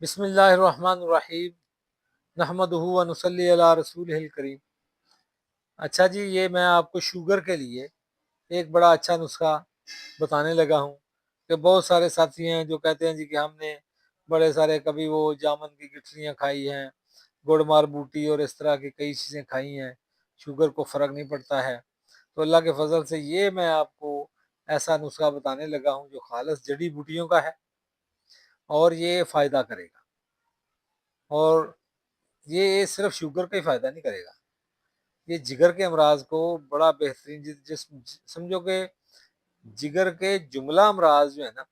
بسم اللہ الرحمن الرحیم، نحمدہ و نصلی علی رسولہ الکریم۔ اچھا جی، یہ میں آپ کو شوگر کے لیے ایک بڑا اچھا نسخہ بتانے لگا ہوں کہ بہت سارے ساتھی ہیں جو کہتے ہیں جی کہ ہم نے بڑے سارے کبھی وہ جامن کی گٹھلیاں کھائی ہیں، گڑ مار بوٹی اور اس طرح کی کئی چیزیں کھائی ہیں، شوگر کو فرق نہیں پڑتا ہے۔ تو اللہ کے فضل سے یہ میں آپ کو ایسا نسخہ بتانے لگا ہوں جو خالص جڑی بوٹیوں کا ہے اور یہ فائدہ کرے گا، اور یہ صرف شوگر کا ہی فائدہ نہیں کرے گا، یہ جگر کے امراض کو بڑا بہترین جسم سمجھو کہ جگر کے جملہ امراض جو ہے نا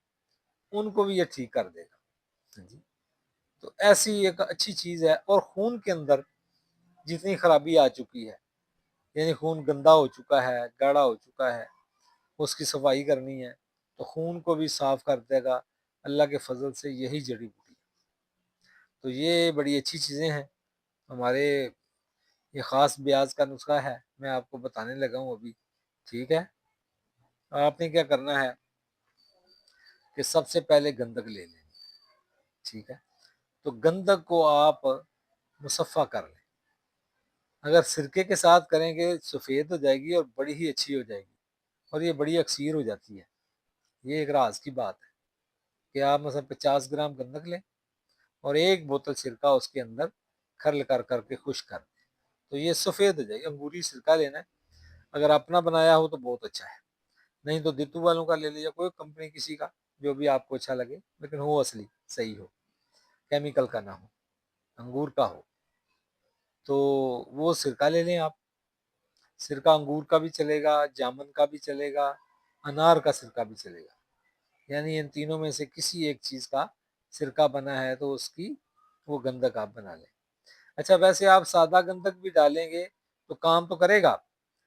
ان کو بھی یہ ٹھیک کر دے گا جی۔ تو ایسی ایک اچھی چیز ہے، اور خون کے اندر جتنی خرابی آ چکی ہے، یعنی خون گندا ہو چکا ہے، گاڑھا ہو چکا ہے، اس کی صفائی کرنی ہے تو خون کو بھی صاف کر دے گا اللہ کے فضل سے یہی جڑی بوٹی۔ تو یہ بڑی اچھی چیزیں ہیں ہمارے، یہ خاص بیاض کا نسخہ ہے، میں آپ کو بتانے لگا ہوں ابھی، ٹھیک ہے۔ آپ نے کیا کرنا ہے کہ سب سے پہلے گندک لے لیں، ٹھیک ہے۔ تو گندک کو آپ مصفہ کر لیں، اگر سرکے کے ساتھ کریں گے سفید ہو جائے گی اور بڑی ہی اچھی ہو جائے گی، اور یہ بڑی اکثیر ہو جاتی ہے۔ یہ ایک راز کی بات ہے کہ آپ مثلا 50 گرام گندک لیں اور ایک بوتل سرکہ اس کے اندر کھرل کر کر کے خشک کر دیں، تو یہ سفید ہو جائے گی۔ انگوری سرکہ لینا ہے، اگر اپنا بنایا ہو تو بہت اچھا ہے، نہیں تو دیتو والوں کا لے لیا، کوئی کمپنی کسی کا جو بھی آپ کو اچھا لگے، لیکن ہو اصلی، صحیح ہو، کیمیکل کا نہ ہو، انگور کا ہو۔ تو وہ سرکہ لے لیں آپ، سرکہ انگور کا بھی چلے گا، جامن کا بھی چلے گا، انار کا سرکہ بھی چلے گا، یعنی ان تینوں میں سے کسی ایک چیز کا سرکہ بنا ہے تو اس کی وہ گندک آپ بنا لیں۔ اچھا، ویسے آپ سادہ گندک بھی ڈالیں گے تو کام تو کرے گا،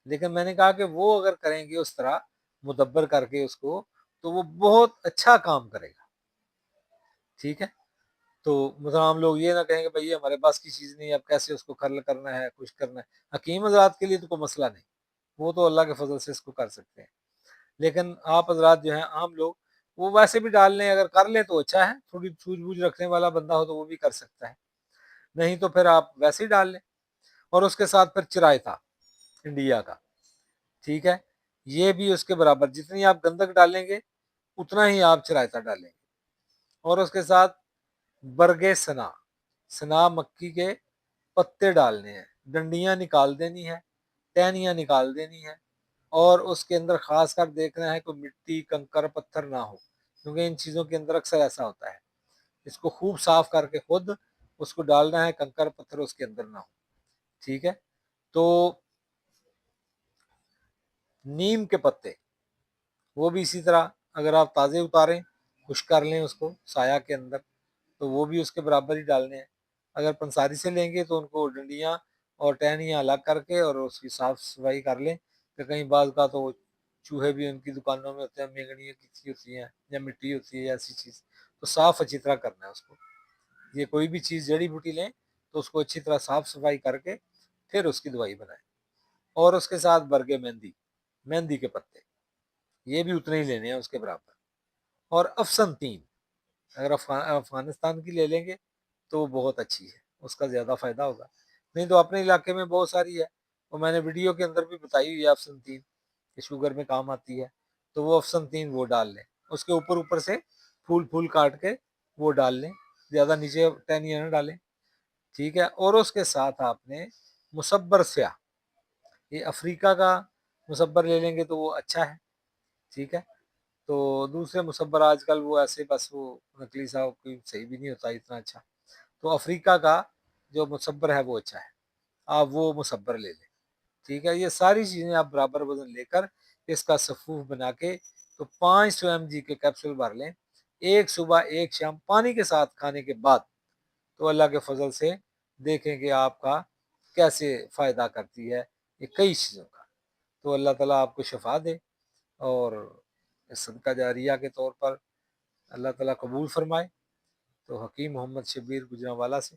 لیکن میں نے کہا کہ وہ اگر کریں گے اس طرح مدبر کر کے اس کو تو وہ بہت اچھا کام کرے گا، ٹھیک ہے۔ تو مثلا ہم لوگ یہ نہ کہیں کہ بھئی ہمارے پاس کی چیز نہیں، اب کیسے اس کو کھرل کرنا ہے، کچھ کرنا ہے۔ حکیم حضرات کے لیے تو کوئی مسئلہ نہیں، وہ تو اللہ کے فضل سے اس کو کر سکتے ہیں، لیکن آپ حضرات جو ہیں عام لوگ وہ ویسے بھی ڈال لیں، اگر کر لیں تو اچھا ہے، تھوڑی سوجھ بوجھ رکھنے والا بندہ ہو تو وہ بھی کر سکتا ہے، نہیں تو پھر آپ ویسے ہی ڈال لیں۔ اور اس کے ساتھ پھر چرائتا انڈیا کا، ٹھیک ہے، یہ بھی اس کے برابر، جتنی آپ گندک ڈالیں گے اتنا ہی آپ چرائتا ڈالیں گے۔ اور اس کے ساتھ برگے سنا، سنا مکی کے پتے ڈالنے ہیں، ڈنڈیاں نکال دینی ہے، ٹہنیاں نکال دینی ہے، اور اس کے اندر خاص کر دیکھنا ہے کوئی مٹی کنکر پتھر نہ ہو، کیونکہ ان چیزوں کے اندر اکثر ایسا ہوتا ہے۔ اس کو خوب صاف کر کے خود اس کو ڈالنا ہے، کنکر پتھر اس کے اندر نہ ہو، ٹھیک ہے۔ تو نیم کے پتے وہ بھی اسی طرح، اگر آپ تازے اتاریں خشک کر لیں اس کو سایہ کے اندر تو وہ بھی اس کے برابر ہی ڈالنے ہیں۔ اگر پنساری سے لیں گے تو ان کو ڈنڈیاں اور ٹہنیاں الگ کر کے اور اس کی صاف صفائی کر لیں، کہ کہیں بعض کا تو چوہے بھی ان کی دکانوں میں ہوتے ہیں، مینگنیاں کسی ہوتی ہیں یا مٹی ہوتی ہے یا ایسی چیز، تو صاف اچھی طرح کرنا ہے اس کو۔ یہ کوئی بھی چیز جڑی بوٹی لیں تو اس کو اچھی طرح صاف صفائی کر کے پھر اس کی دوائی بنائیں۔ اور اس کے ساتھ برگے مہندی، مہندی کے پتے یہ بھی اتنے ہی لینے ہیں اس کے برابر۔ اور افسن تین، اگر افغانستان کی لے لیں گے تو وہ بہت اچھی ہے، اس کا زیادہ فائدہ ہوگا، نہیں تو اپنے علاقے میں بہت ساری ہے، اور میں نے ویڈیو کے اندر بھی بتائی ہوئی ہے افسن تین کہ شوگر میں کام آتی ہے، تو وہ افسن تین وہ ڈال لیں، اس کے اوپر اوپر سے پھول پھول کاٹ کے وہ ڈال لیں، زیادہ نیچے ٹہنیاں نہ ڈالیں، ٹھیک ہے۔ اور اس کے ساتھ آپ نے مصبر سیاہ، یہ افریقہ کا مصبر لے لیں گے تو وہ اچھا ہے، ٹھیک ہے۔ تو دوسرے مصبر آج کل وہ ایسے بس وہ نکلی صاحب کوئی صحیح بھی نہیں ہوتا اتنا اچھا، تو افریقہ کا جو مصبر ہے وہ اچھا ہے، آپ وہ مصبر لے لیں، ٹھیک ہے۔ یہ ساری چیزیں آپ برابر وزن لے کر اس کا صفوف بنا کے تو 500 mg کے کیپسول بھر لیں، ایک صبح ایک شام پانی کے ساتھ کھانے کے بعد، تو اللہ کے فضل سے دیکھیں کہ آپ کا کیسے فائدہ کرتی ہے یہ کئی چیزوں کا۔ تو اللہ تعالیٰ آپ کو شفا دے، اور صدقہ جاریہ کے طور پر اللہ تعالیٰ قبول فرمائے۔ تو حکیم محمد شبیر گجرانوالہ سے